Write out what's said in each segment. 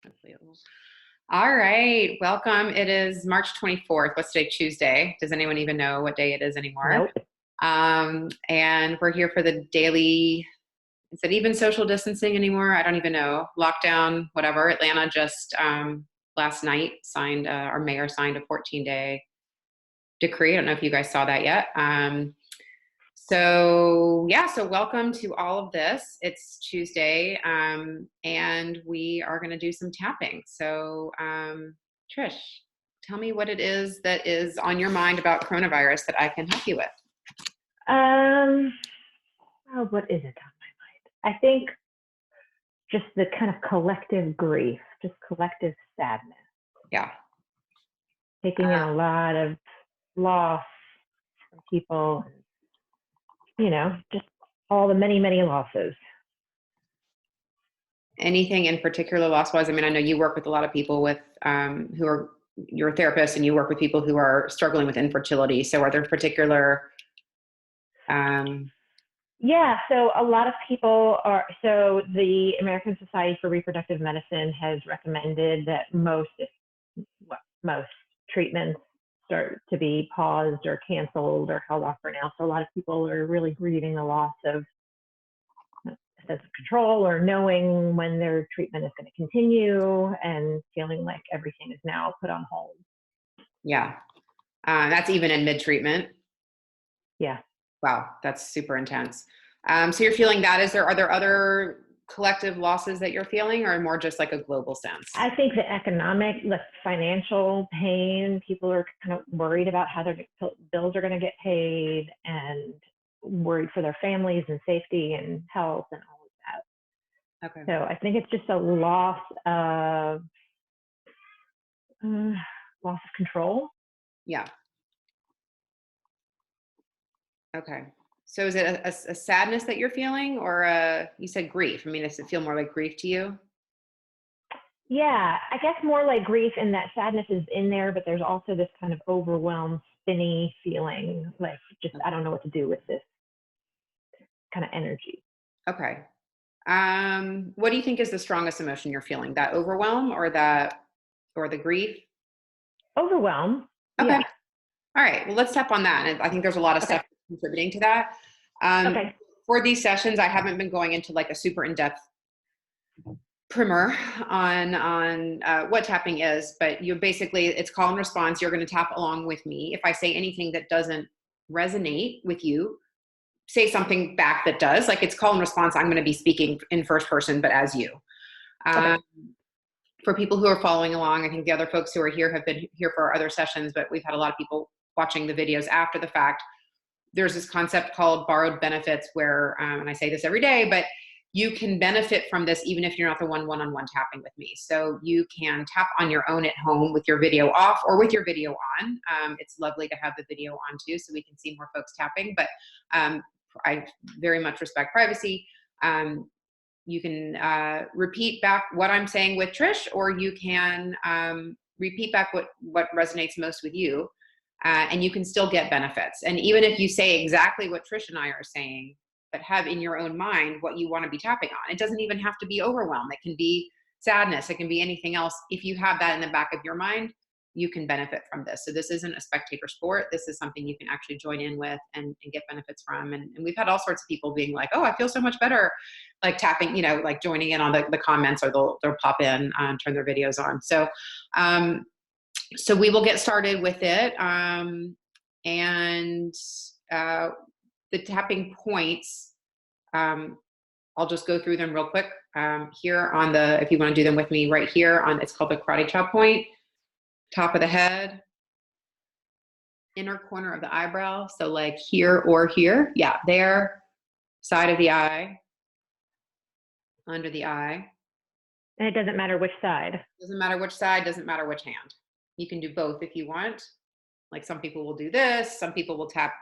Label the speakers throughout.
Speaker 1: Hopefully it will. All right, welcome. It is March 24th. What's today? Tuesday. Does anyone even know what day it is anymore?
Speaker 2: Nope.
Speaker 1: And we're here for the daily, is it even social distancing anymore? I don't even know. Lockdown, whatever. Atlanta just last night signed, our mayor signed a 14-day decree. I don't know if you guys saw that yet. So welcome to all of this. It's Tuesday, and we are going to do some tapping. So, Trish, tell me what it is that is on your mind about coronavirus that I can help you with.
Speaker 2: What is it on my mind? I think just the kind of collective grief, just collective sadness.
Speaker 1: Yeah.
Speaker 2: Taking in a lot of loss from people, just all the many, many losses.
Speaker 1: Anything in particular loss-wise? I mean, I know you work with a lot of people with who are, you're a therapist and you work with people who are struggling with infertility. So are there particular
Speaker 2: Yeah, so a lot of people are, so the American Society for Reproductive Medicine has recommended that most treatments start to be paused or canceled or held off for now. So a lot of people are really grieving the loss of a sense of control or knowing when their treatment is going to continue and feeling like everything is now put on hold.
Speaker 1: Yeah. That's even in mid-treatment.
Speaker 2: Yeah.
Speaker 1: Wow, that's super intense. So you're feeling that. Are there other collective losses that you're feeling, or more just like a global sense?
Speaker 2: I think the financial pain, people are kind of worried about how their bills are going to get paid and worried for their families and safety and health and all of that.
Speaker 1: Okay.
Speaker 2: So I think it's just a loss of control.
Speaker 1: Yeah. Okay. So is it a sadness that you're feeling, or you said grief? I mean, does it feel more like grief to you?
Speaker 2: Yeah, I guess more like grief, and that sadness is in there, but there's also this kind of overwhelmed, spinny feeling, like just I don't know what to do with this kind of energy.
Speaker 1: Okay. What do you think is the strongest emotion you're feeling? That overwhelm or the grief?
Speaker 2: Overwhelm.
Speaker 1: Okay.
Speaker 2: Yeah.
Speaker 1: All right. Well, let's tap on that. And I think there's a lot of stuff contributing to that.
Speaker 2: Okay.
Speaker 1: For these sessions, I haven't been going into like a super in-depth primer on what tapping is, but you basically, it's call and response. You're going to tap along with me. If I say anything that doesn't resonate with you, say something back that does. Like, it's call and response. I'm going to be speaking in first person, but as you. For people who are following along, I think the other folks who are here have been here for our other sessions, but we've had a lot of people watching the videos after the fact. There's this concept called borrowed benefits where, and I say this every day, but you can benefit from this even if you're not the one-on-one tapping with me. So you can tap on your own at home with your video off or with your video on. It's lovely to have the video on too, so we can see more folks tapping, but I very much respect privacy. You can repeat back what I'm saying with Trish, or you can repeat back what resonates most with you. And you can still get benefits. And even if you say exactly what Trish and I are saying, but have in your own mind what you want to be tapping on, it doesn't even have to be overwhelm. It can be sadness. It can be anything else. If you have that in the back of your mind, you can benefit from this. So this isn't a spectator sport. This is something you can actually join in with and get benefits from. And we've had all sorts of people being like, oh, I feel so much better, like tapping, like joining in on the comments, or they'll pop in and turn their videos on. So we will get started with it. The tapping points, I'll just go through them real quick. Here on if you want to do them with me right here it's called the karate chop point. Top of the head, inner corner of the eyebrow. So like here or here. Yeah, there. Side of the eye. Under the eye.
Speaker 2: And it doesn't matter which side.
Speaker 1: Doesn't matter which side, doesn't matter which hand. You can do both if you want. Like some people will do this, some people will tap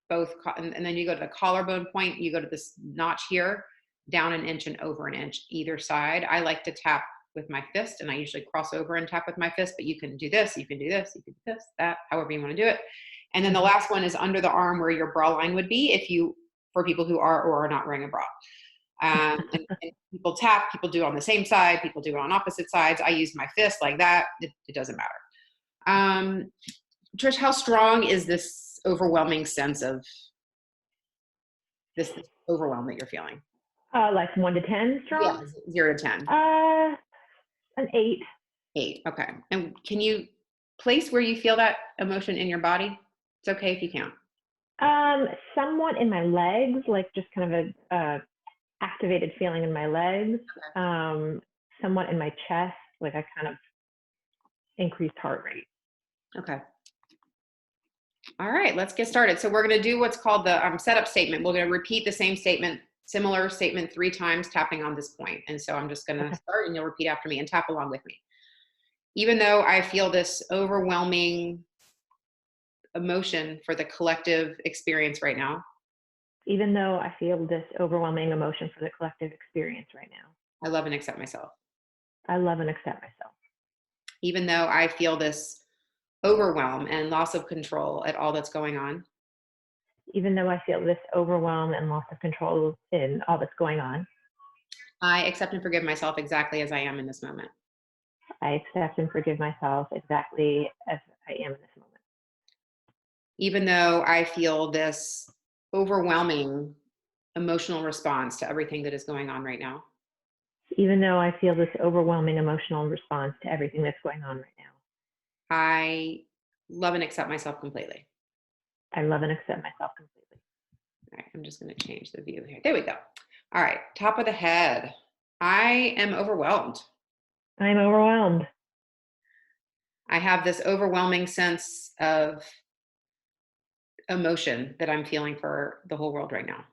Speaker 1: both, and then you go to the collarbone point, you go to this notch here, down an inch and over an inch either side. I like to tap with my fist, and I usually cross over and tap with my fist, but you can do this, you can do this, you can do this, that, however you want to do it. And then the last one is under the arm where your bra line would be, for people who are or are not wearing a bra. And people tap, people do it on the same side, people do it on opposite sides. I use my fist like that. It doesn't matter. Trish, how strong is this overwhelming sense of this overwhelm that you're feeling?
Speaker 2: Like 1 to 10 strong?
Speaker 1: Yeah, 0 to 10.
Speaker 2: An 8.
Speaker 1: 8. Okay. And can you place where you feel that emotion in your body? It's okay if you can't.
Speaker 2: Somewhat in my legs, like just kind of a activated feeling in my legs.
Speaker 1: Okay.
Speaker 2: Somewhat in my chest, like a kind of increased heart rate.
Speaker 1: Okay. All right, let's get started. So we're going to do what's called the setup statement. We're going to repeat the same statement, similar statement 3 times, tapping on this point. And so I'm just going to start and you'll repeat after me and tap along with me. Even though I feel this overwhelming emotion for the collective experience right now.
Speaker 2: Even though I feel this overwhelming emotion for the collective experience right now.
Speaker 1: I love and accept myself.
Speaker 2: I love and accept myself.
Speaker 1: Even though I feel this overwhelm and loss of control at all that's going on.
Speaker 2: Even though I feel this overwhelm and loss of control in all that's going on.
Speaker 1: I accept and forgive myself exactly as I am in this moment.
Speaker 2: I accept and forgive myself exactly as I am in this moment.
Speaker 1: Even though I feel this overwhelming emotional response to everything that is going on right now.
Speaker 2: Even though I feel this overwhelming emotional response to everything that's going on right now.
Speaker 1: I love and accept myself completely.
Speaker 2: I love and accept myself completely.
Speaker 1: All right, I'm just going to change the view here. There we go. All right, top of the head. I am overwhelmed.
Speaker 2: I'm overwhelmed.
Speaker 1: I have this overwhelming sense of emotion that I'm feeling for the whole world right now.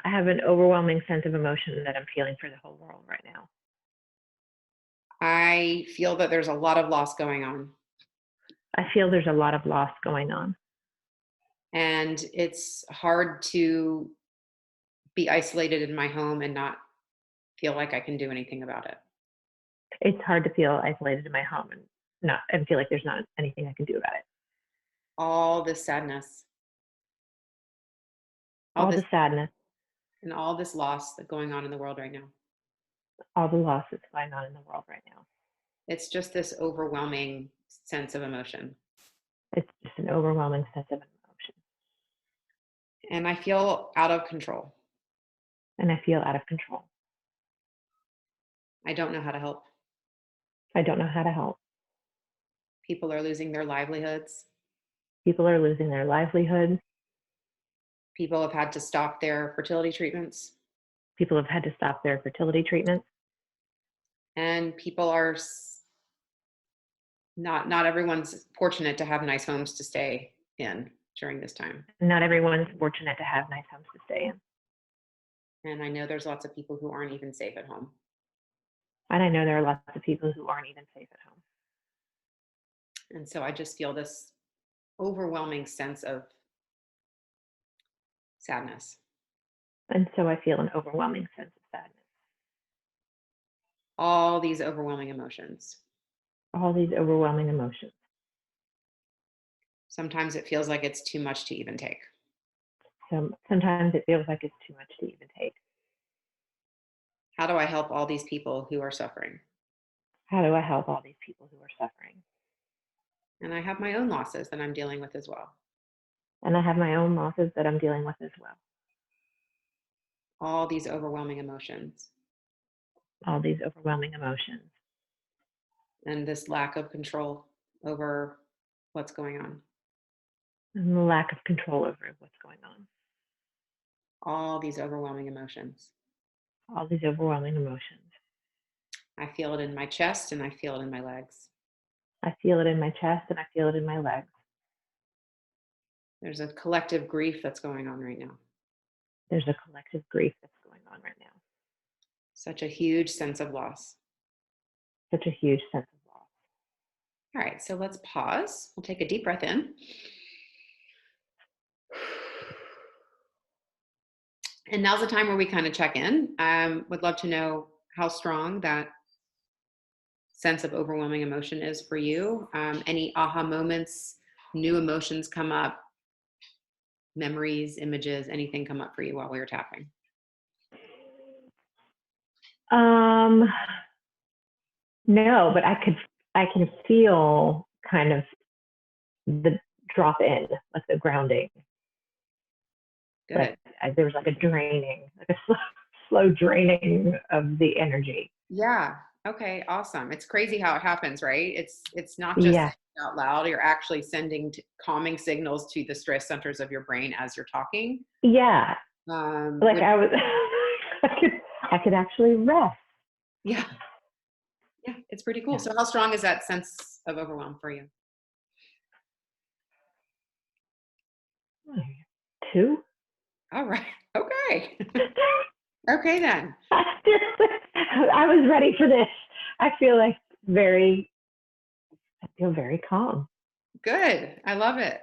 Speaker 2: I have an overwhelming sense of emotion that I'm feeling for the whole world right now.
Speaker 1: I feel that there's a lot of loss going on.
Speaker 2: I feel there's a lot of loss going on.
Speaker 1: And it's hard to be isolated in my home and not feel like I can do anything about it.
Speaker 2: It's hard to feel isolated in my home and feel like there's not anything I can do about it.
Speaker 1: All this sadness.
Speaker 2: All the sadness.
Speaker 1: And all this loss that's going on in the world right now.
Speaker 2: All the loss that's going on in the world right now.
Speaker 1: It's just this overwhelming sense of emotion.
Speaker 2: It's just an overwhelming sense of emotion.
Speaker 1: And I feel out of control.
Speaker 2: And I feel out of control.
Speaker 1: I don't know how to help.
Speaker 2: I don't know how to help.
Speaker 1: People are losing their livelihoods.
Speaker 2: People are losing their livelihood.
Speaker 1: People have had to stop their fertility treatments.
Speaker 2: People have had to stop their fertility treatments.
Speaker 1: And people are not everyone's fortunate to have nice homes to stay in during this time.
Speaker 2: Not everyone's fortunate to have nice homes to stay in.
Speaker 1: And I know there's lots of people who aren't even safe at home.
Speaker 2: And I know there are lots of people who aren't even safe at home.
Speaker 1: And so I just feel this overwhelming sense of sadness.
Speaker 2: And so I feel an overwhelming sense of sadness.
Speaker 1: All these overwhelming emotions.
Speaker 2: All these overwhelming emotions.
Speaker 1: Sometimes it feels like it's too much to even take.
Speaker 2: Sometimes it feels like it's too much to even take.
Speaker 1: How do I help all these people who are suffering?
Speaker 2: How do I help all these people who are suffering?
Speaker 1: And I have my own losses that I'm dealing with as well.
Speaker 2: And I have my own losses that I'm dealing with as well.
Speaker 1: All these overwhelming emotions.
Speaker 2: All these overwhelming emotions.
Speaker 1: And this lack of control over what's going on.
Speaker 2: And the lack of control over what's going on.
Speaker 1: All these overwhelming emotions.
Speaker 2: All these overwhelming emotions.
Speaker 1: I feel it in my chest and I feel it in my legs.
Speaker 2: I feel it in my chest and I feel it in my legs.
Speaker 1: There's a collective grief that's going on right now.
Speaker 2: There's a collective grief that's going on right now.
Speaker 1: Such a huge sense of loss.
Speaker 2: Such a huge sense of loss.
Speaker 1: All right, so let's pause. We'll take a deep breath in. And now's the time where we kind of check in. Would love to know how strong that sense of overwhelming emotion is for you. Any aha moments, new emotions come up, memories, images, anything come up for you while we were tapping?
Speaker 2: No, but I can feel kind of the drop in, like the grounding.
Speaker 1: Good.
Speaker 2: Like there was like a draining, like a slow draining of the energy.
Speaker 1: Yeah. Okay. Awesome. It's crazy how it happens, right? It's not just
Speaker 2: Yeah.
Speaker 1: out loud. You're actually sending calming signals to the stress centers of your brain as you're talking.
Speaker 2: Yeah. Like
Speaker 1: Which,
Speaker 2: I was, I could actually rest.
Speaker 1: yeah. Yeah. It's pretty cool.
Speaker 2: Yeah.
Speaker 1: So how strong is that sense of overwhelm for you?
Speaker 2: 2.
Speaker 1: All right. Okay. Okay then.
Speaker 2: I was ready for this. I feel like I feel very calm.
Speaker 1: Good. I love it.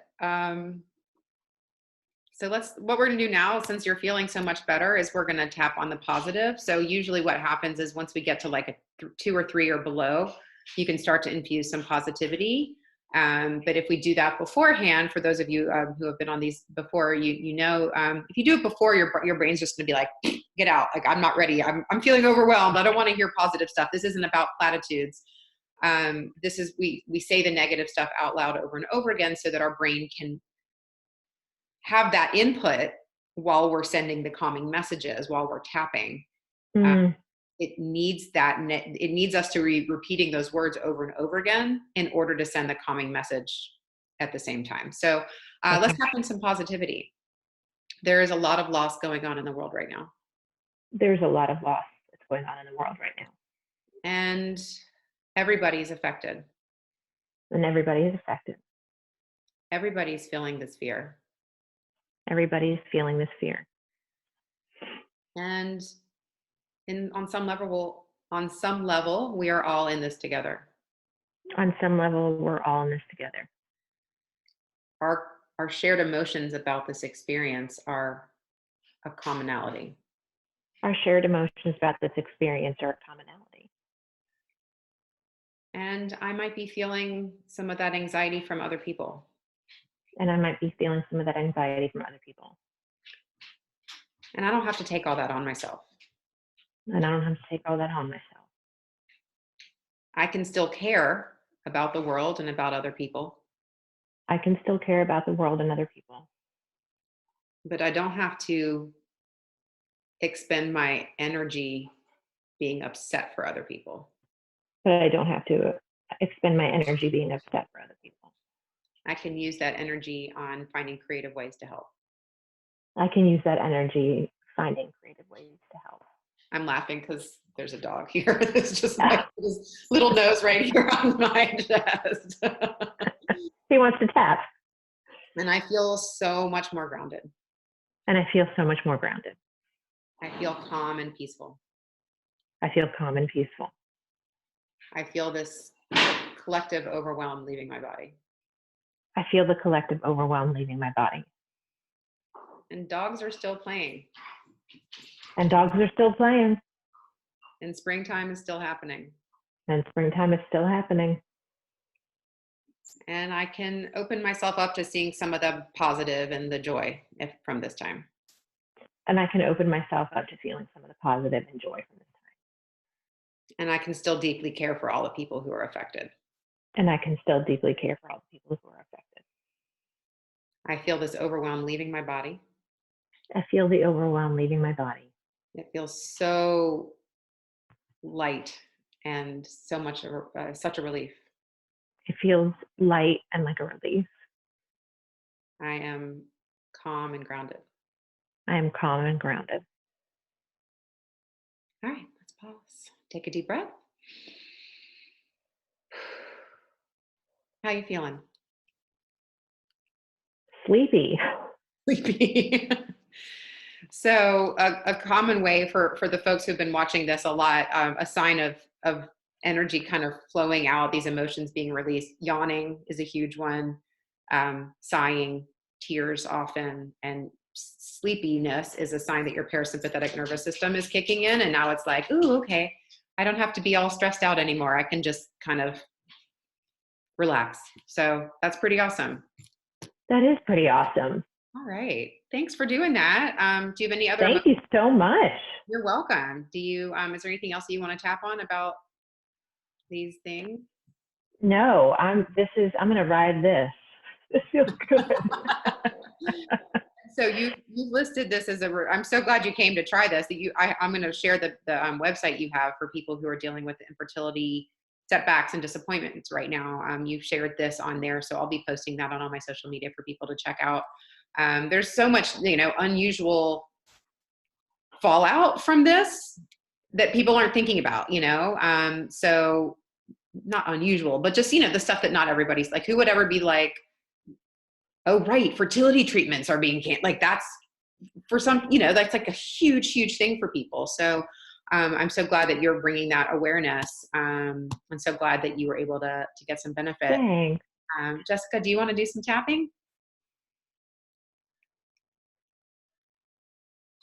Speaker 1: So what we're gonna do now, since you're feeling so much better, is we're gonna tap on the positive. So usually what happens is once we get to like a 2 or 3 or below, you can start to infuse some positivity. But if we do that beforehand, for those of you who have been on these before, you know, if you do it before, your brain's just gonna be like, get out. Like, I'm not ready. I'm feeling overwhelmed. I don't want to hear positive stuff. This isn't about platitudes. This is, we say the negative stuff out loud over and over again so that our brain can have that input while we're sending the calming messages, while we're tapping. Uh,
Speaker 2: Mm,
Speaker 1: it needs it needs us to be repeating those words over and over again in order to send the calming message at the same time. So let's
Speaker 2: okay.
Speaker 1: tap in some positivity. There is a lot of loss going on in the world right now.
Speaker 2: There's a lot of loss that's going on in the world right now.
Speaker 1: And everybody's affected.
Speaker 2: And everybody is affected.
Speaker 1: Everybody's feeling this fear.
Speaker 2: Everybody's feeling this fear.
Speaker 1: And on some level, we are all in this together.
Speaker 2: On some level, we're all in this together.
Speaker 1: Our shared emotions about this experience are a commonality.
Speaker 2: Our shared emotions about this experience are a commonality.
Speaker 1: And I might be feeling some of that anxiety from other people.
Speaker 2: And I might be feeling some of that anxiety from other people.
Speaker 1: And I don't have to take all that on myself.
Speaker 2: And I don't have to take all that on myself.
Speaker 1: I can still care about the world and about other people.
Speaker 2: I can still care about the world and other people.
Speaker 1: But I don't have to expend my energy being upset for other people.
Speaker 2: But I don't have to expend my energy being upset for other people.
Speaker 1: I can use that energy on finding creative ways to help.
Speaker 2: I can use that energy finding creative ways to help.
Speaker 1: I'm laughing because there's a dog here. It's just like his little nose right here on my chest.
Speaker 2: He wants to tap.
Speaker 1: And I feel so much more grounded.
Speaker 2: And I feel so much more grounded.
Speaker 1: I feel calm and peaceful.
Speaker 2: I feel calm and peaceful.
Speaker 1: I feel this collective overwhelm leaving my body.
Speaker 2: I feel the collective overwhelm leaving my body.
Speaker 1: And dogs are still playing.
Speaker 2: And dogs are still playing.
Speaker 1: And springtime is still happening.
Speaker 2: And springtime is still happening.
Speaker 1: And I can open myself up to seeing some of the positive and the joy from this time.
Speaker 2: And I can open myself up to feeling some of the positive and joy from this time.
Speaker 1: And I can still deeply care for all the people who are affected.
Speaker 2: And I can still deeply care for all the people who are affected.
Speaker 1: I feel this overwhelm leaving my body.
Speaker 2: I feel the overwhelm leaving my body.
Speaker 1: It feels so light and so much such a relief.
Speaker 2: It feels light and like a relief.
Speaker 1: I am calm and grounded.
Speaker 2: I am calm and grounded.
Speaker 1: All right, let's pause. Take a deep breath. How you feeling?
Speaker 2: Sleepy.
Speaker 1: Sleepy. So a common way for the folks who've been watching this a lot, a sign of energy kind of flowing out, these emotions being released. Yawning is a huge one. Sighing, tears often, and sleepiness is a sign that your parasympathetic nervous system is kicking in. And now it's like, ooh, okay, I don't have to be all stressed out anymore. I can just kind of relax. So that's pretty awesome.
Speaker 2: That is pretty awesome.
Speaker 1: All right. Thanks for doing that. Do you have any other?
Speaker 2: Thank you so much.
Speaker 1: You're welcome. Do you? Is there anything else you want to tap on about these things?
Speaker 2: No, I'm going to ride this. This feels good.
Speaker 1: So you've listed this as I'm so glad you came to try this. I'm going to share the website you have for people who are dealing with infertility setbacks and disappointments right now. You've shared this on there, so I'll be posting that on all my social media for people to check out. There's so much, unusual fallout from this that people aren't thinking about, so not unusual, but just, the stuff that not everybody's like, who would ever be like, oh, right, fertility treatments are being canceled. Like that's for some, that's like a huge, huge thing for people. So I'm so glad that you're bringing that awareness. I'm so glad that you were able to get some benefit.
Speaker 2: Thanks.
Speaker 1: Jessica, do you want to do some tapping?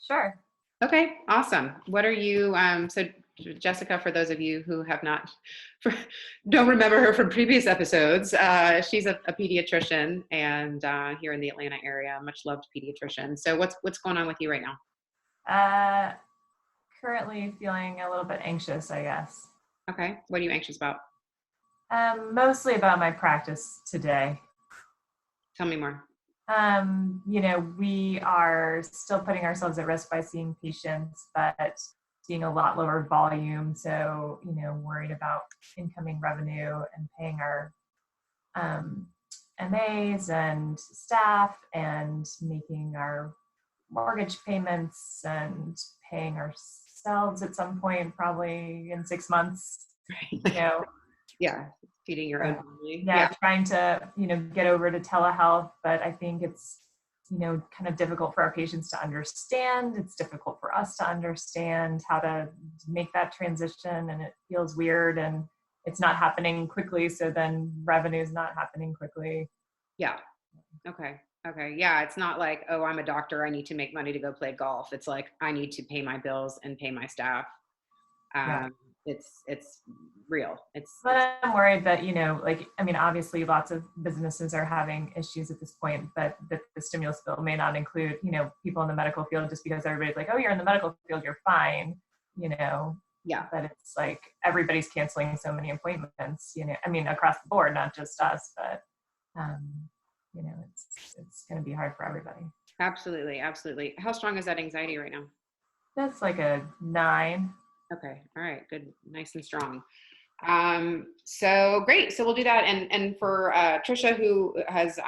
Speaker 3: Sure.
Speaker 1: Okay, awesome. What are you, so Jessica, for those of you who don't remember her from previous episodes, she's a pediatrician and here in the Atlanta area, much loved pediatrician. So what's going on with you right now?
Speaker 3: Currently feeling a little bit anxious, I guess.
Speaker 1: Okay, what are you anxious about?
Speaker 3: Mostly about my practice today.
Speaker 1: Tell me more.
Speaker 3: We are still putting ourselves at risk by seeing patients, but seeing a lot lower volume. So, worried about incoming revenue and paying our MAs and staff and making our mortgage payments and paying ourselves at some point, probably in 6 months,
Speaker 1: Yeah. Feeding your own family.
Speaker 3: Yeah, trying to, get over to telehealth, but I think it's, kind of difficult for our patients to understand. It's difficult for us to understand how to make that transition, and it feels weird and it's not happening quickly. So then revenue is not happening quickly.
Speaker 1: Yeah. Okay. Yeah. It's not like, oh, I'm a doctor, I need to make money to go play golf. It's like, I need to pay my bills and pay my staff. It's real.
Speaker 3: But I'm worried that, obviously lots of businesses are having issues at this point, but that the stimulus bill may not include, people in the medical field, just because everybody's like, oh, you're in the medical field, you're fine,
Speaker 1: Yeah.
Speaker 3: But it's like everybody's canceling so many appointments, across the board, not just us, but, it's going to be hard for everybody.
Speaker 1: Absolutely. Absolutely. How strong is that anxiety right now?
Speaker 3: That's like a 9.
Speaker 1: Okay. All right. Good. Nice and strong. So great. So we'll do that. And for Trisha, who has,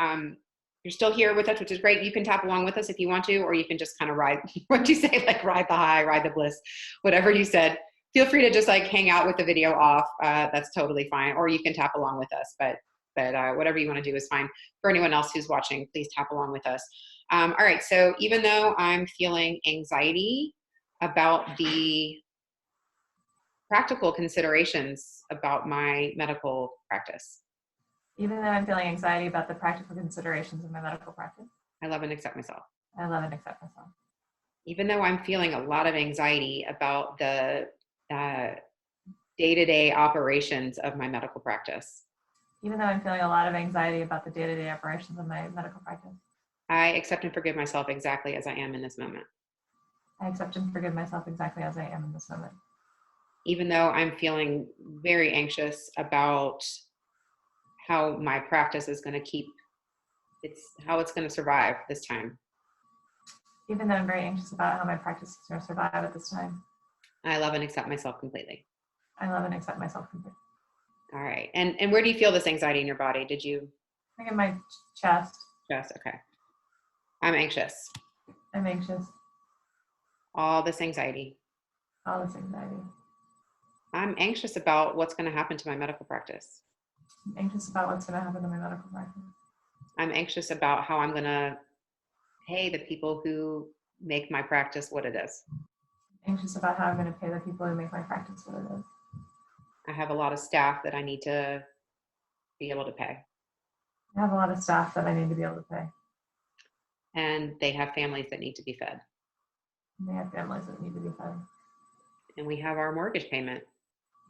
Speaker 1: you're still here with us, which is great. You can tap along with us if you want to, or you can just kind of ride, what do you say? Like ride the high, ride the bliss, whatever you said. Feel free to just like hang out with the video off. That's totally fine. Or you can tap along with us, but whatever you want to do is fine. For anyone else who's watching, please tap along with us. All right. So even though I'm feeling anxiety about the practical considerations about my medical practice.
Speaker 3: Even though I'm feeling anxiety about the practical considerations of my medical practice.
Speaker 1: I love and accept myself.
Speaker 3: I love and accept myself.
Speaker 1: Even though I'm feeling a lot of anxiety about the day-to-day operations of my medical practice.
Speaker 3: Even though I'm feeling a lot of anxiety about the day-to-day operations of my medical practice.
Speaker 1: I accept and forgive myself exactly as I am in this moment.
Speaker 3: I accept and forgive myself exactly as I am in this moment.
Speaker 1: Even though I'm feeling very anxious about how my practice is going to how it's going to survive this time.
Speaker 3: Even though I'm very anxious about how my practice is going to survive at this time.
Speaker 1: I love and accept myself completely.
Speaker 3: I love and accept myself completely.
Speaker 1: All right. And where do you feel this anxiety in your body? Did you?
Speaker 3: I think in my chest.
Speaker 1: Chest. Okay. I'm anxious.
Speaker 3: I'm anxious.
Speaker 1: All this anxiety.
Speaker 3: All this anxiety.
Speaker 1: I'm anxious about what's going to happen to my medical practice.
Speaker 3: I'm anxious about what's going to happen to my medical practice.
Speaker 1: I'm anxious about how I'm going to pay the people who make my practice what it is.
Speaker 3: I'm anxious about how I'm going to pay the people who make my practice what it is.
Speaker 1: I have a lot of staff that I need to be able to pay.
Speaker 3: I have a lot of staff that I need to be able to pay.
Speaker 1: And they have families that need to be fed.
Speaker 3: And they have families that need to be fed.
Speaker 1: And we have our mortgage payment.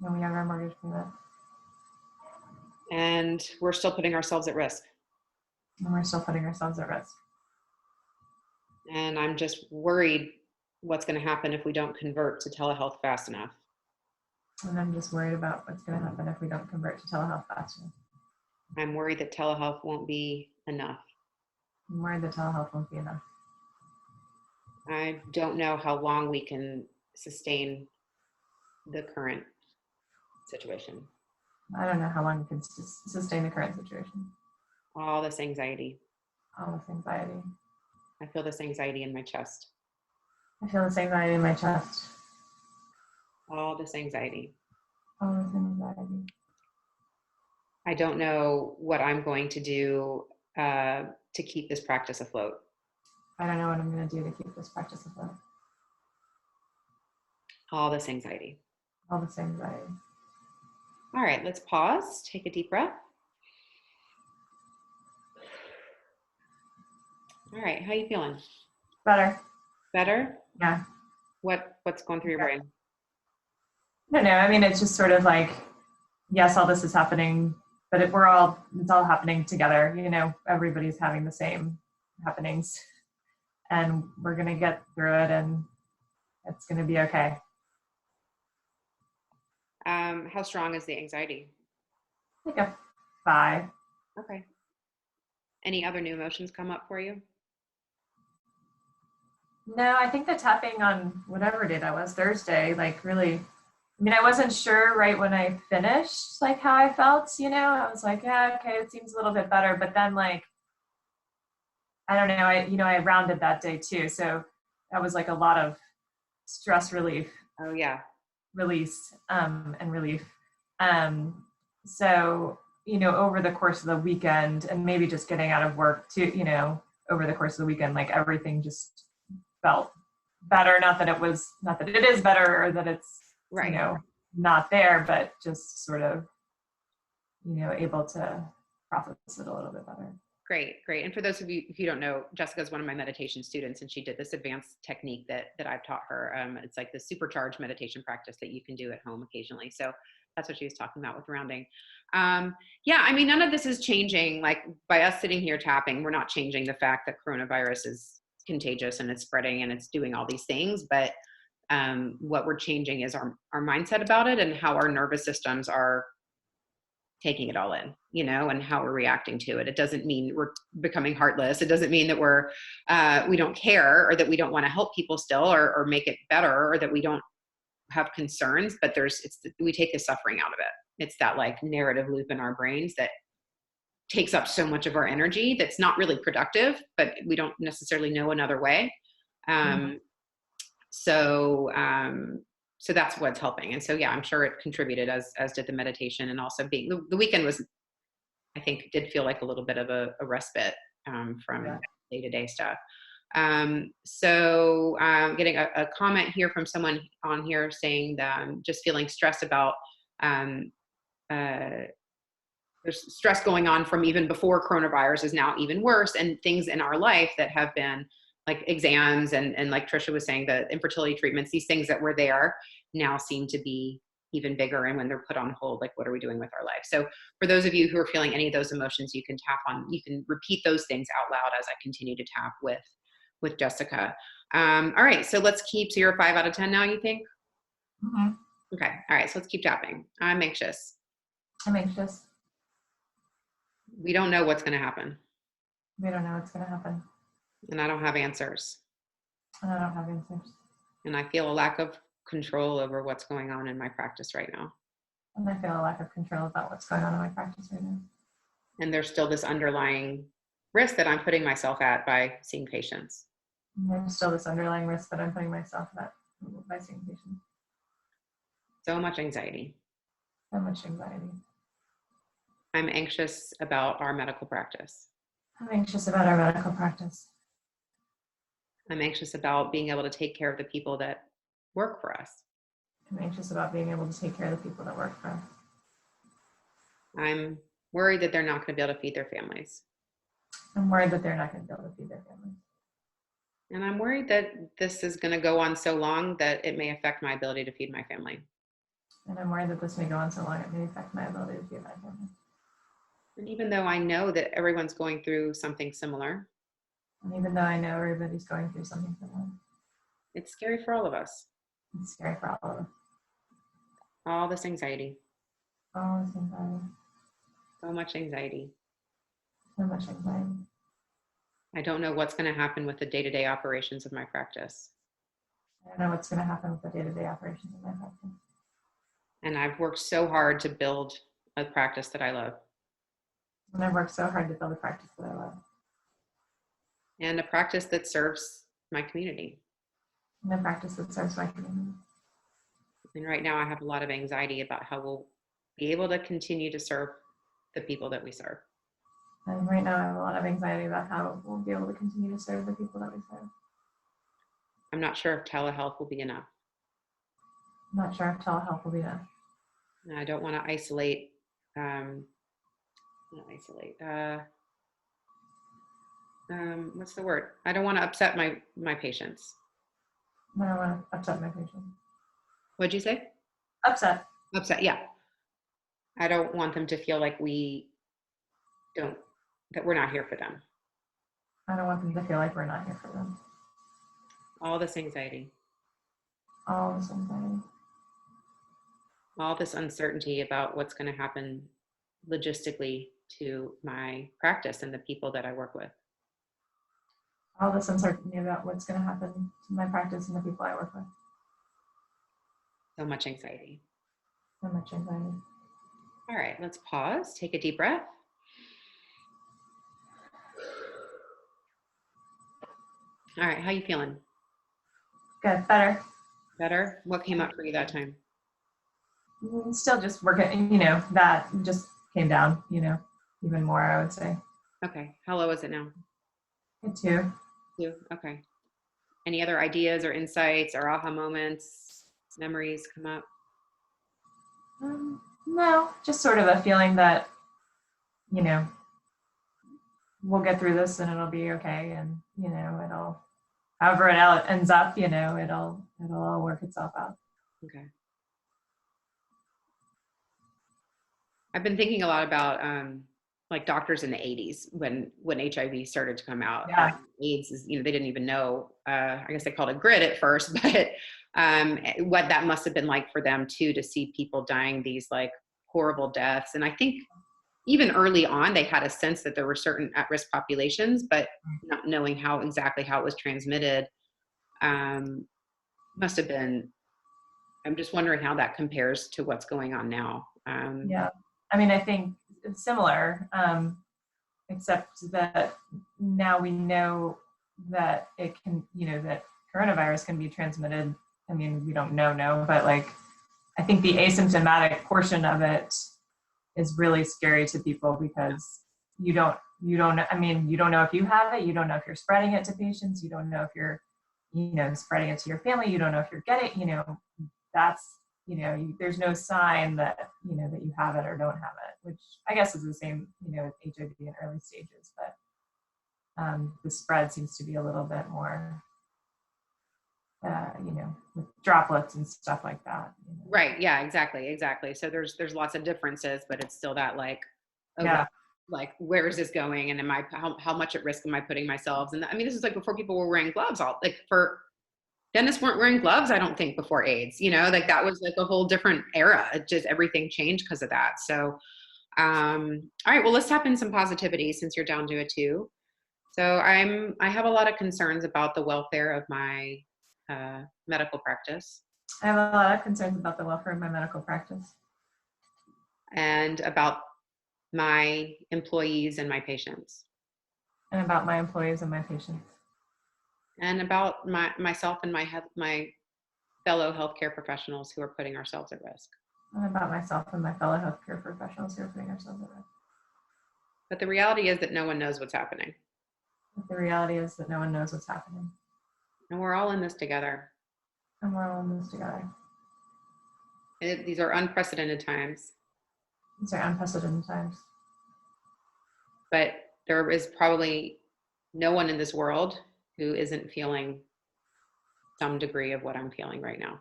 Speaker 3: And we have our mortgage payment.
Speaker 1: And we're still putting ourselves at risk.
Speaker 3: And we're still putting ourselves at risk.
Speaker 1: And I'm just worried what's going to happen if we don't convert to telehealth fast enough.
Speaker 3: And I'm just worried about what's going to happen if we don't convert to telehealth fast enough.
Speaker 1: I'm worried that telehealth won't be enough.
Speaker 3: I'm worried that telehealth won't be enough.
Speaker 1: I don't know how long we can sustain the current situation.
Speaker 3: I don't know how long we can sustain the current situation.
Speaker 1: All this anxiety.
Speaker 3: All this anxiety.
Speaker 1: I feel this anxiety in my chest.
Speaker 3: I feel this anxiety in my chest.
Speaker 1: All this anxiety.
Speaker 3: All this anxiety.
Speaker 1: I don't know what I'm going to do to keep this practice afloat.
Speaker 3: I don't know what I'm going to do to keep this practice afloat.
Speaker 1: All this anxiety.
Speaker 3: All this anxiety.
Speaker 1: All right, let's pause. Take a deep breath. All right, how are you feeling?
Speaker 3: Better.
Speaker 1: Better?
Speaker 3: Yeah.
Speaker 1: What's going through your brain?
Speaker 3: I don't know. I mean, it's just sort of like, yes, all this is happening, but it's all happening together. You know, everybody's having the same happenings, and we're going to get through it, and it's going to be okay.
Speaker 1: How strong is the anxiety?
Speaker 3: Like a 5.
Speaker 1: Okay. Any other new emotions come up for you?
Speaker 3: No, I think the tapping on whatever day that was, Thursday, like really, I mean, I wasn't sure right when I finished, like how I felt, you know, I was like, yeah, okay, it seems a little bit better. But then like, I don't know, I rounded that day too. So that was like a lot of stress relief.
Speaker 1: Oh yeah.
Speaker 3: Release and relief. So, you know, over the course of the weekend and maybe just getting out of work too, you know, over the course of the weekend, like everything just felt better. Not that it is better or that it's,
Speaker 1: right,
Speaker 3: you know, not there, but just sort of, you know, able to process it a little bit better.
Speaker 1: Great. And for those of you, if you don't know, Jessica is one of my meditation students, and she did this advanced technique that I've taught her. It's like the supercharged meditation practice that you can do at home occasionally. So that's what she was talking about with rounding. Yeah, I mean, none of this is changing. Like by us sitting here tapping, we're not changing the fact that coronavirus is contagious and it's spreading and it's doing all these things. But what we're changing is our mindset about it and how our nervous systems are taking it all in, you know, and how we're reacting to it. It doesn't mean we're becoming heartless. It doesn't mean that we don't care or that we don't want to help people still or make it better or that we don't have concerns, but we take the suffering out of it. It's that like narrative loop in our brains that takes up so much of our energy that's not really productive, but we don't necessarily know another way. So that's what's helping. And so, yeah, I'm sure it contributed as did the meditation, and also being the weekend was, I think, did feel like a little bit of a respite from day-to-day stuff. Getting a comment here from someone on here saying that just feeling stressed about there's stress going on from even before coronavirus is now even worse, and things in our life that have been like exams and like Trisha was saying, the infertility treatments, these things that were there now seem to be even bigger. And when they're put on hold, like, what are we doing with our life? So for those of you who are feeling any of those emotions, you can repeat those things out loud as I continue to tap with Jessica. All right, so let's keep, so you're a 5 out of 10 now, you think?
Speaker 3: Mm-hmm.
Speaker 1: Okay, all right, so let's keep tapping. I'm anxious.
Speaker 3: I'm anxious.
Speaker 1: We don't know what's going to happen.
Speaker 3: We don't know what's going to happen.
Speaker 1: And I don't have answers.
Speaker 3: And I don't have answers.
Speaker 1: And I feel a lack of control over what's going on in my practice right now.
Speaker 3: And I feel a lack of control about what's going on in my practice right now.
Speaker 1: And there's still this underlying risk that I'm putting myself at by seeing patients.
Speaker 3: And there's still this underlying risk that I'm putting myself at by seeing patients.
Speaker 1: So much anxiety.
Speaker 3: So much anxiety.
Speaker 1: I'm anxious about our medical practice.
Speaker 3: I'm anxious about our medical practice.
Speaker 1: I'm anxious about being able to take care of the people that work for us.
Speaker 3: I'm anxious about being able to take care of the people that work for us.
Speaker 1: I'm worried that they're not going to be able to feed their families.
Speaker 3: I'm worried that they're not going to be able to feed their families.
Speaker 1: And I'm worried that this is going to go on so long that it may affect my ability to feed my family.
Speaker 3: And I'm worried that this may go on so long it may affect my ability to feed my family.
Speaker 1: And even though I know that everyone's going through something similar,
Speaker 3: And even though I know everybody's going through something for them,
Speaker 1: It's scary for all of us.
Speaker 3: it's scary for all of us.
Speaker 1: All this anxiety,
Speaker 3: All this anxiety,
Speaker 1: so much anxiety.
Speaker 3: so much anxiety.
Speaker 1: I don't know what's going to happen with the day-to-day operations of my practice.
Speaker 3: I don't know what's going to happen with the day-to-day operations of my practice.
Speaker 1: And I've worked so hard to build a practice that I love.
Speaker 3: And I've worked so hard to build a practice that I love.
Speaker 1: And a practice that serves my community.
Speaker 3: And a practice that serves my community.
Speaker 1: And right now I have a lot of anxiety about how we'll be able to continue to serve the people that we serve.
Speaker 3: And right now I have a lot of anxiety about how we'll be able to continue to serve the people that we serve.
Speaker 1: I'm not sure if telehealth will be enough.
Speaker 3: I'm not sure if telehealth will be enough.
Speaker 1: And I don't want to isolate, what's the word? I don't want to upset my patients.
Speaker 3: I don't want to upset my patients.
Speaker 1: What'd you say?
Speaker 3: Upset.
Speaker 1: Upset, yeah. I don't want them to feel like that we're not here for them.
Speaker 3: I don't want them to feel like we're not here for them.
Speaker 1: All this anxiety.
Speaker 3: All this anxiety.
Speaker 1: All this uncertainty about what's going to happen logistically to my practice and the people that I work with.
Speaker 3: All this uncertainty about what's going to happen to my practice and the people I work with.
Speaker 1: So much anxiety.
Speaker 3: So much anxiety.
Speaker 1: All right, let's pause. Take a deep breath. All right, how you feeling?
Speaker 3: Good. Better.
Speaker 1: Better? What came up for you that time?
Speaker 3: Still just working, that just came down, even more, I would say.
Speaker 1: Okay. How low is it now?
Speaker 3: Good too.
Speaker 1: 2. Okay. Any other ideas or insights or aha moments, memories come up?
Speaker 3: No, just sort of a feeling that, we'll get through this and it'll be okay. And, however it ends up, it'll all work itself out.
Speaker 1: Okay. I've been thinking a lot about like doctors in the 80s when HIV started to come out.
Speaker 3: Yeah.
Speaker 1: AIDS is, they didn't even know, I guess they called it grit at first, but what that must have been like for them too, to see people dying these like horrible deaths. And I think even early on, they had a sense that there were certain at-risk populations, but not knowing exactly how it was transmitted must have been, I'm just wondering how that compares to what's going on now.
Speaker 3: Yeah. I mean, I think it's similar, except that now we know that it can, that coronavirus can be transmitted. I mean, we don't know, but like, I think the asymptomatic portion of it is really scary to people because you don't know if you have it, you don't know if you're spreading it to patients, you don't know if you're, spreading it to your family, you don't know if you're getting, that's, there's no sign that, that you have it or don't have it, which I guess is the same, with HIV in early stages, but the spread seems to be a little bit more, with droplets and stuff like that.
Speaker 1: Right. Yeah, exactly. So there's lots of differences, but it's still that like, oh,
Speaker 3: Yeah.
Speaker 1: like, where is this going? And how much at risk am I putting myself? And I mean, this is like before people were wearing gloves, dentists weren't wearing gloves, I don't think, before AIDS, like that was like a whole different era. It just, everything changed because of that. So, all right, well, let's tap in some positivity since you're down to a 2. So I have a lot of concerns about the welfare of my medical practice.
Speaker 3: I have a lot of concerns about the welfare of my medical practice.
Speaker 1: And about my employees and my patients.
Speaker 3: And about my employees and my patients.
Speaker 1: And about myself and my fellow healthcare professionals who are putting ourselves at risk.
Speaker 3: And about myself and my fellow healthcare professionals who are putting ourselves at risk.
Speaker 1: But the reality is that no one knows what's happening.
Speaker 3: But the reality is that no one knows what's happening.
Speaker 1: And we're all in this together.
Speaker 3: And we're all in this together.
Speaker 1: These are unprecedented times.
Speaker 3: These are unprecedented times.
Speaker 1: But there is probably no one in this world who isn't feeling some degree of what I'm feeling right now.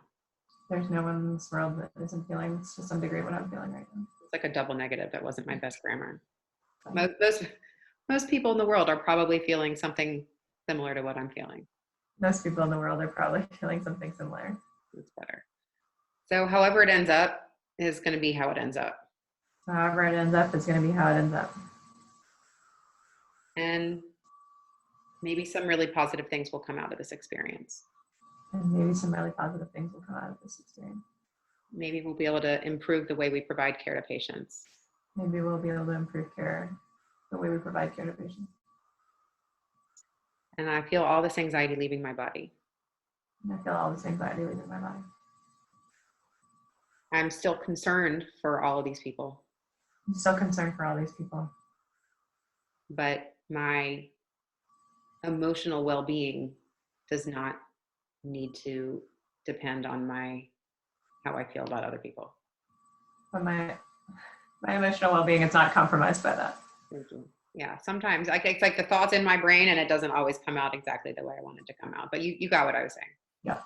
Speaker 3: There's no one in this world that isn't feeling to some degree what I'm feeling right now.
Speaker 1: It's like a double negative. That wasn't my best grammar. Most people in the world are probably feeling something similar to what I'm feeling.
Speaker 3: Most people in the world are probably feeling something similar.
Speaker 1: That's better. So however it ends up is going to be how it ends up.
Speaker 3: So however it ends up is going to be how it ends up.
Speaker 1: And maybe some really positive things will come out of this experience.
Speaker 3: And maybe some really positive things will come out of this experience.
Speaker 1: Maybe we'll be able to improve the way we provide care to patients.
Speaker 3: Maybe we'll be able to improve care, the way we provide care to patients.
Speaker 1: And I feel all this anxiety leaving my body.
Speaker 3: And I feel all this anxiety leaving my body.
Speaker 1: I'm still concerned for all of these people.
Speaker 3: I'm so concerned for all these people.
Speaker 1: But my emotional well-being does not need to depend on how I feel about other people.
Speaker 3: But my emotional well-being is not compromised by that.
Speaker 1: Thank you. Yeah, sometimes it's like the thoughts in my brain and it doesn't always come out exactly the way I want it to come out. But you got what I was saying.
Speaker 3: Yeah.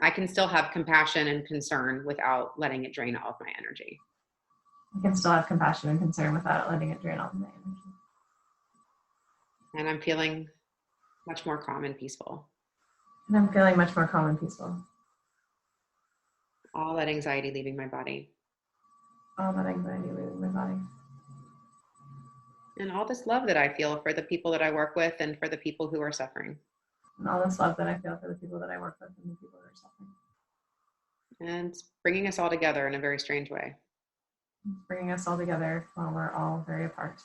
Speaker 1: I can still have compassion and concern without letting it drain all of my energy.
Speaker 3: I can still have compassion and concern without letting it drain all of my energy.
Speaker 1: And I'm feeling much more calm and peaceful.
Speaker 3: And I'm feeling much more calm and peaceful.
Speaker 1: All that anxiety leaving my body.
Speaker 3: All that anxiety leaving my body.
Speaker 1: And all this love that I feel for the people that I work with and for the people who are suffering.
Speaker 3: And all this love that I feel for the people that I work with and the people that are suffering.
Speaker 1: And it's bringing us all together in a very strange way.
Speaker 3: It's bringing us all together while we're all very apart.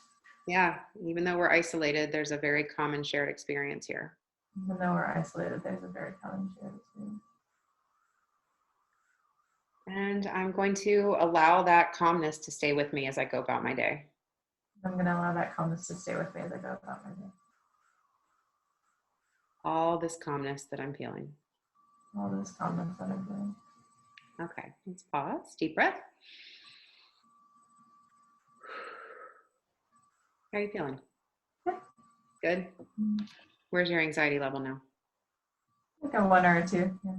Speaker 1: Yeah, even though we're isolated, there's a very common shared experience here.
Speaker 3: Even though we're isolated, there's a very common shared experience.
Speaker 1: And I'm going to allow that calmness to stay with me as I go about my day.
Speaker 3: I'm going to allow that calmness to stay with me as I go about my day.
Speaker 1: All this calmness that I'm feeling.
Speaker 3: All this calmness that I'm feeling.
Speaker 1: Okay, let's pause. Deep breath. How are you feeling? Good? Where's your anxiety level now?
Speaker 3: Like a 1 or a 2. Yeah.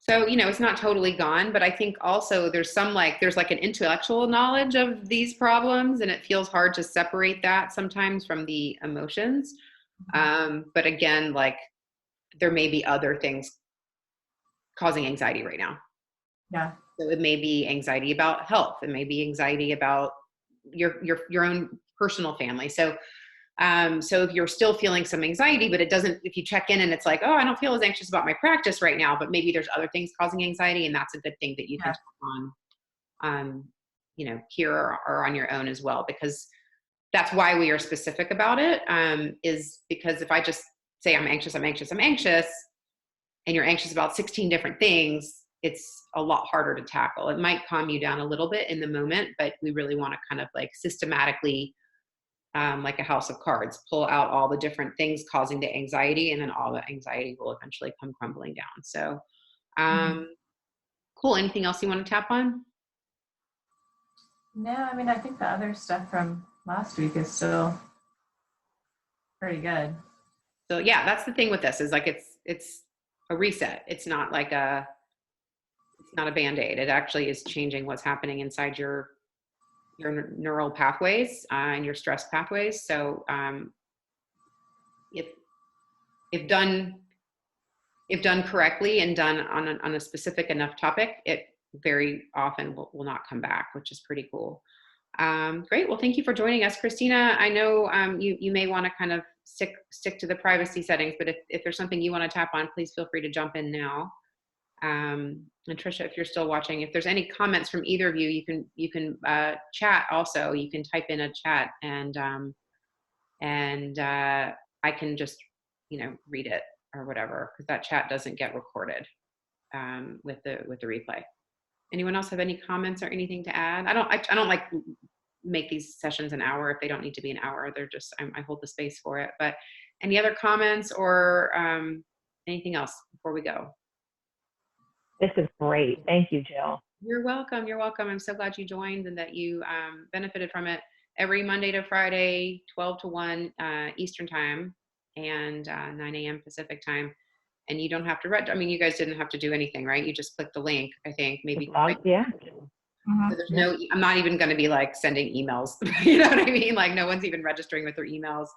Speaker 1: So, it's not totally gone, but I think also there's there's an intellectual knowledge of these problems, and it feels hard to separate that sometimes from the emotions. But again, there may be other things causing anxiety right now.
Speaker 3: Yeah.
Speaker 1: So it may be anxiety about health. It may be anxiety about your own personal family. So if you're still feeling some anxiety, but if you check in and it's like, oh, I don't feel as anxious about my practice right now, but maybe there's other things causing anxiety, and that's a good thing that you can talk on, here or on your own as well, because that's why we are specific about it, is because if I just say I'm anxious, and you're anxious about 16 different things, it's a lot harder to tackle. It might calm you down a little bit in the moment, but we really want to kind of systematically, like a house of cards, pull out all the different things causing the anxiety, and then all the anxiety will eventually come crumbling down. So, cool. Anything else you want to tap on?
Speaker 3: No, I think the other stuff from last week is still pretty good.
Speaker 1: So yeah, that's the thing with this is it's a reset. It's not it's not a Band-Aid. It actually is changing what's happening inside your neural pathways and your stress pathways. So if done correctly and done on a specific enough topic, it very often will not come back, which is pretty cool. Great. Well, thank you for joining us, Christina. I know you may want to kind of stick to the privacy settings, but if there's something you want to tap on, please feel free to jump in now. And Tricia, if you're still watching, if there's any comments from either of you, you can chat also. You can type in a chat, and I can just read it or whatever, because that chat doesn't get recorded with the replay. Anyone else have any comments or anything to add? I don't make these sessions an hour if they don't need to be an hour. They're just I hold the space for it. But any other comments or anything else before we go?
Speaker 2: This is great. Thank you, Jill.
Speaker 1: You're welcome. You're welcome. I'm so glad you joined and that you benefited from it. Every Monday to Friday, 12 to 1 Eastern time and 9 a.m. Pacific time. And you don't have to you guys didn't have to do anything, right? You just click the link, I think. Maybe.
Speaker 2: Yeah.
Speaker 1: So there's I'm not even going to be sending emails. You know what I mean? No one's even registering with their emails.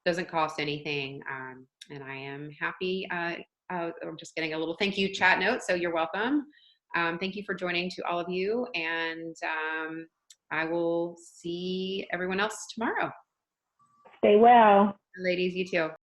Speaker 1: doesn't cost anything. And I am happy. I'm just getting a little thank you chat note, so you're welcome. Thank you for joining to all of you, and I will see everyone else tomorrow.
Speaker 2: Stay well.
Speaker 1: Ladies, you too.